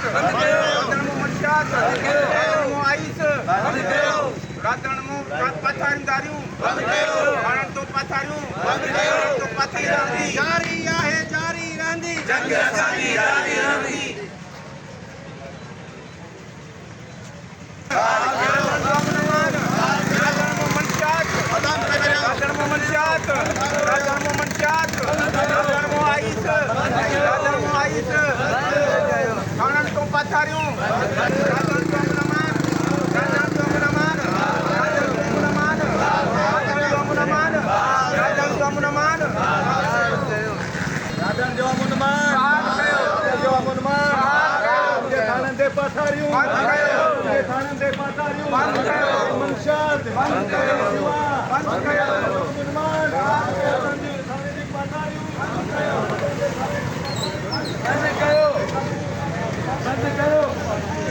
રાધણમો મનસાત રાધણમો ice રાધણમો પાથારી દાર્યું કારણ તો પાથાર્યું તો પાથી રાંધી જારી આહે જારી રાંધી જગ્યા સારી જારી રાંધી રાધણમો મનસાત રાધણમો મનસાત રાધણમો આઈસ કારણ તો પાથાર્યું રાધણ તો અમનમાન રાધણ તો અમનમાન રાધણ તો અમનમાન રાધણ તો અમનમાન રાધણ તો અમનમાન રાધણ જેવા મુનમાન જેવા મુનમાન જે થાણંદે પાથાર્યું જે થાણંદે પાથાર્યું મનસાદ શિવા